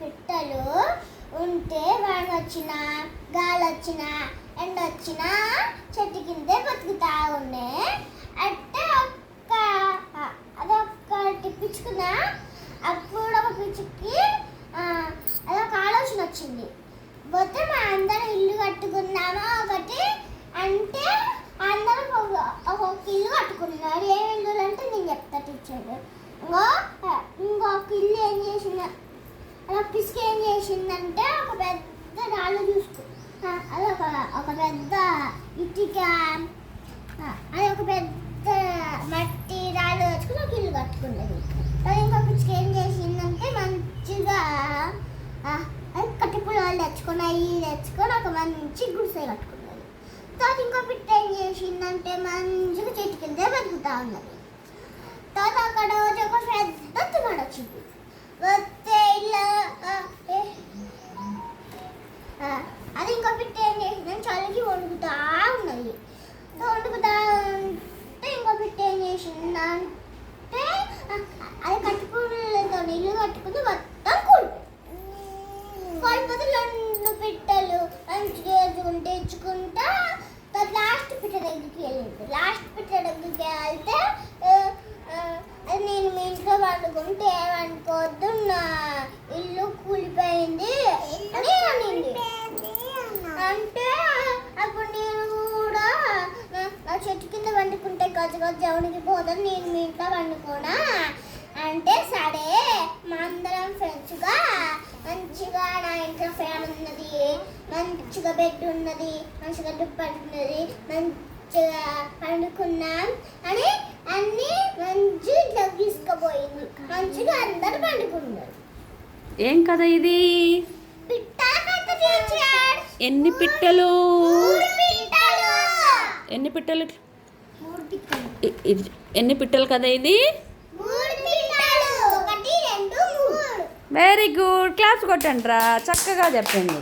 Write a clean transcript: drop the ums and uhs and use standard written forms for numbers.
పిట్టలు ఉంటే వాన వచ్చినా గాలి వచ్చినా ఎండ వచ్చినా చెట్టు కిందే బతుకుతా ఉన్నాయి. అంటే అదొకటి పిచ్చుకున్నా. అప్పుడు ఒక పిచ్చుకి అదొక ఆలోచన వచ్చింది. పోతే మా అందరం ఇల్లు కట్టుకున్నామా ఒకటి అంటే అందరం ఒక్కొక్క ఇల్లు కట్టుకున్నారు. ఏ ఇల్లు అంటే నేను చెప్తా టీచర్. ఇంకొక ఇల్లు ఏం చేసింది, అలా పిసికి ఏం చేసిందంటే ఒక పెద్ద రాళ్ళు అది ఒక పెద్ద ఇటుక, అది ఒక పెద్ద మట్టి రాళ్ళు తెచ్చుకుని ఒక ఇల్లు కట్టుకున్నది. అది ఇంకో పిచ్చికి ఏం చేసిందంటే మంచిగా కట్టి పుల్లలు తెచ్చుకొని ఒక మంచి గుడిసె కట్టుకున్నది. తర్వాత ఇంకో పిట్ట ఏం చేసిందంటే మంచిగా చెట్టు కిందే బతుకుతా ఉన్నది. తర్వాత అక్కడ ఒక పెద్ద తుమ్మాడు వచ్చింది. వస్తే ఇలా అది ఇంకో పిట్ట ఏం చేసిందని చలికి వణుకుతా ఉన్నది. వణుకుతా ఉంటే ఇంకో పిట్ట ఏం చేసిందంటే అది కట్టుకునేతో ఇల్లు కట్టుకుని మొత్తం కోల్పోతే రెండు పిట్టలు మంచిగా తెచ్చుకుంటా లాస్ట్ పిట్ట దగ్గరికి వెళ్ళింది. లాస్ట్ పిట్ట దగ్గరికి వెళ్తే అది నేను మీ ఇంట్లో వండుకుంటే ఏమనుకోవద్దు, నా ఇల్లు కూలిపోయింది అని అనింది. అంటే అప్పుడు నేను కూడా నా చెట్టు కింద వండుకుంటే గజగజవునికి పోతాను, నేను మీ ఇంట్లో వండుకోనా అంటే సరే మా అందరం ఫ్రెండ్స్గా మంచిగా నా ఇంట్లో ఫ్యాన్ ఉన్నది, మంచిగా బెడ్ ఉన్నది, మంచిగా దుప్పటి ఉన్నది, మంచిగా పండుకున్నాం అని అన్ని మంచి తీసుకుపోయింది. మంచిగా అందరు పండుకున్నారు. ఏం కదా ఇది? ఎన్ని పిట్టలు? ఎన్ని పిట్టలు? ఎన్ని పిట్టలు కదా ఇది? Very good. క్లాప్స్ కొట్టండి రా, చక్కగా చెప్పండి.